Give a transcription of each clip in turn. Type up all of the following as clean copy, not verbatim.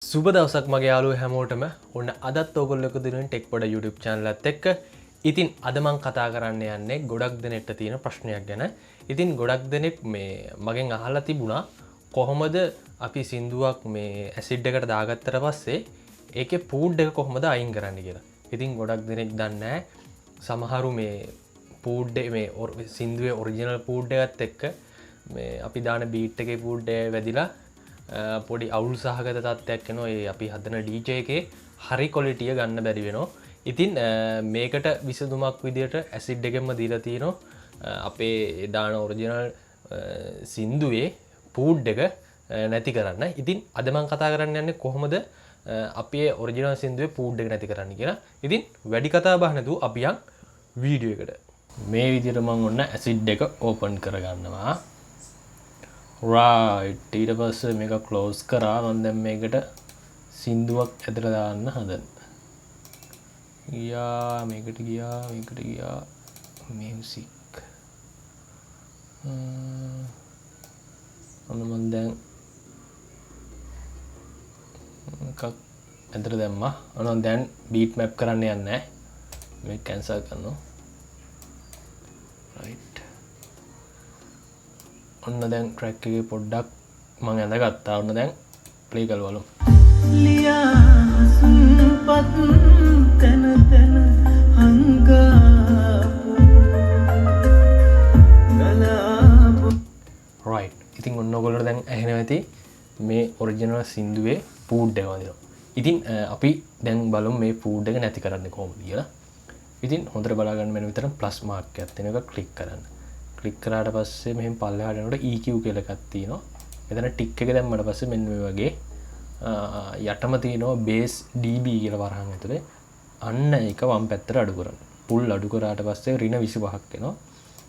සුබ දවසක් මගේ යාළුවෝ හැමෝටම ඔන්න අදත් ඔයගොල්ලෝ එකතු වෙන ටෙක් පොඩ YouTube channel එකත් එක්ක. ඉතින් අද මම කතා කරන්න යන්නේ ගොඩක් දෙනෙක්ට තියෙන ප්‍රශ්නයක් ගැන. ඉතින් ගොඩක් දෙනෙක් මේ මගෙන් අහලා තිබුණා කොහොමද අපි සින්දුවක් මේ ඇසිඩ් එකට දාගත්තට පස්සේ ඒකේ පූඩ් එක කොහොමද අයින් කරන්නේ කියලා. ඉතින් ගොඩක් දෙනෙක් දන්නේ නැහැ සමහරු මේ පූඩ් මේ සින්දුවේ ඔරිජිනල් පූඩ් එකත් එක්ක මේ අපි දාන බීට් එකේ පූඩ් එක වැදිලා පොඩි අවුල් සහගත තත්ත්වයක් වෙනවා. ඒ අපි හදන DJ එකේ හරි ක්වොලිටිය ගන්න බැරි වෙනවා. ඉතින් මේකට විසඳුමක් විදියට ඇසිඩ් එකෙන්ම දීලා තියෙනවා අපේ දාන ඔරිජිනල් සින්දුවේ පූඩ් එක නැති කරන්න. ඉතින් අද මම කතා කරන්න යන්නේ කොහොමද අපේ ඔරිජිනල් සින්දුවේ පූඩ් එක නැති කරන්න කියලා. ඉතින් වැඩි කතා බහ නැතුව අපි යන් වීඩියෝ එකට. මේ විදියට මම ඔන්න ඇසිඩ් එක ඕපන් කරගන්නවා. right ඊට පස්සේ මේක ක්ලෝස් කරා. මම දැන් මේකට සින්දුවක් ඇදලා දාන්න හදන. මේකට ගියා මියුසික්. මම දැන් එකක් ඇදලා දැම්මා. ඔන්න දැන් බීට් මැප් කරන්න යන්නේ නැහැ. මේක කැන්සල් කරනවා. right ඔන්න දැන් ට්‍රැක් එකේ පොඩ්ඩක් මම ඇඳගත්තා. ඔන්න දැන් ප්ලේ කරවලු. right ඉතින් ඔන්න ඔයගොල්ලෝ දැන් ඇහෙනවා ඇති මේ ඔරිජිනල් සින්දුවේ පූඩ් එක වදිනවා. ඉතින් අපි දැන් බලමු මේ පූඩ් එක නැති කරන්නේ කොහොමද කියලා. ඉතින් හොඳට බලා ගන්න මෙන්න විතර ප්ලස් මාර්ක් එකක් තියෙන එක ක්ලික් කරන්න. ක්ලික් කරාට පස්සේ මෙහෙම පල්ලෙහාට යනකොට EQ කියලා එකක් තියෙනවා. එතන ටික් එක දැම්මට පස්සේ මෙන්න මේ වගේ යටම තියෙනවා බේස් dB කියලා වරහන් ඇතුලේ. අන්න ඒක වම් පැත්තට අඩු කරන්න. පුල් අඩු කරාට පස්සේ ඍණ 25ක් එනවා.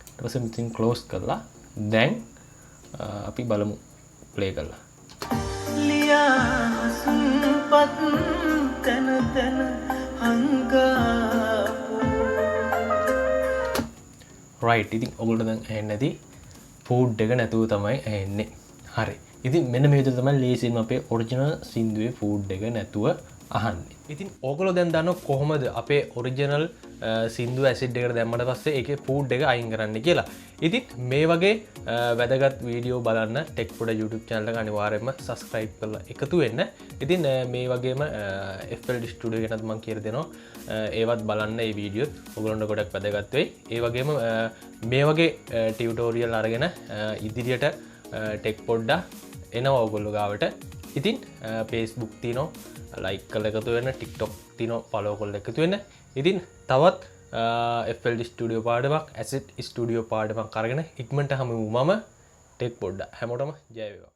ඊට පස්සේ මෙතන ක්ලෝස් කරලා දැන් අපි බලමු ප්ලේ කරලා. right ඉතින් ඔයගොල්ලෝ දැන් ඇහෙන්නේ නැති පූඩ් එක නැතුව තමයි ඇහෙන්නේ. හරි. ඉතින් මෙන්න මේ විදිහට තමයි ලේසියෙන්ම අපේ ඔරිජිනල් සින්දුවේ පූඩ් එක නැතුව අහන්නේ. ඉතින් ඔයගොල්ලෝ දැන් දන්නවා කොහොමද අපේ ඔරිජිනල් සින්දුව ඇසිඩ් එකට දැම්මට පස්සේ ඒකේ පූඩ් එක අයින් කරන්න කියලා. ඉතින් මේ වගේ වැදගත් වීඩියෝ බලන්න ටෙක් පොඩ YouTube channel එක අනිවාර්යයෙන්ම subscribe කරලා එකතු වෙන්න. ඉතින් මේ වගේම FL Studio ගැනත් මම කියලා දෙනවා. ඒවත් බලන්න මේ වීඩියෝත් ඔයගොල්ලන්ට ගොඩක් වැදගත් වෙයි. ඒ වගේම මේ වගේ ටියුටෝරියල් අරගෙන ඉදිරියට ටෙක් පොඩ්ඩා එනවා ඔයගොල්ලෝ ගාවට. ඉතින් Facebook තියනවා ලයික් කරලා එකතු වෙන්න, TikTok තියනවා ෆලෝ කරලා එකතු වෙන්න. ඉතින් තවත් FL Studio පාඩමක්, Asset Studio පාඩමක් අරගෙන ඉක්මනට හමු මම ටෙක් පොඩ්ඩා. හැමෝටම ජය වේවා.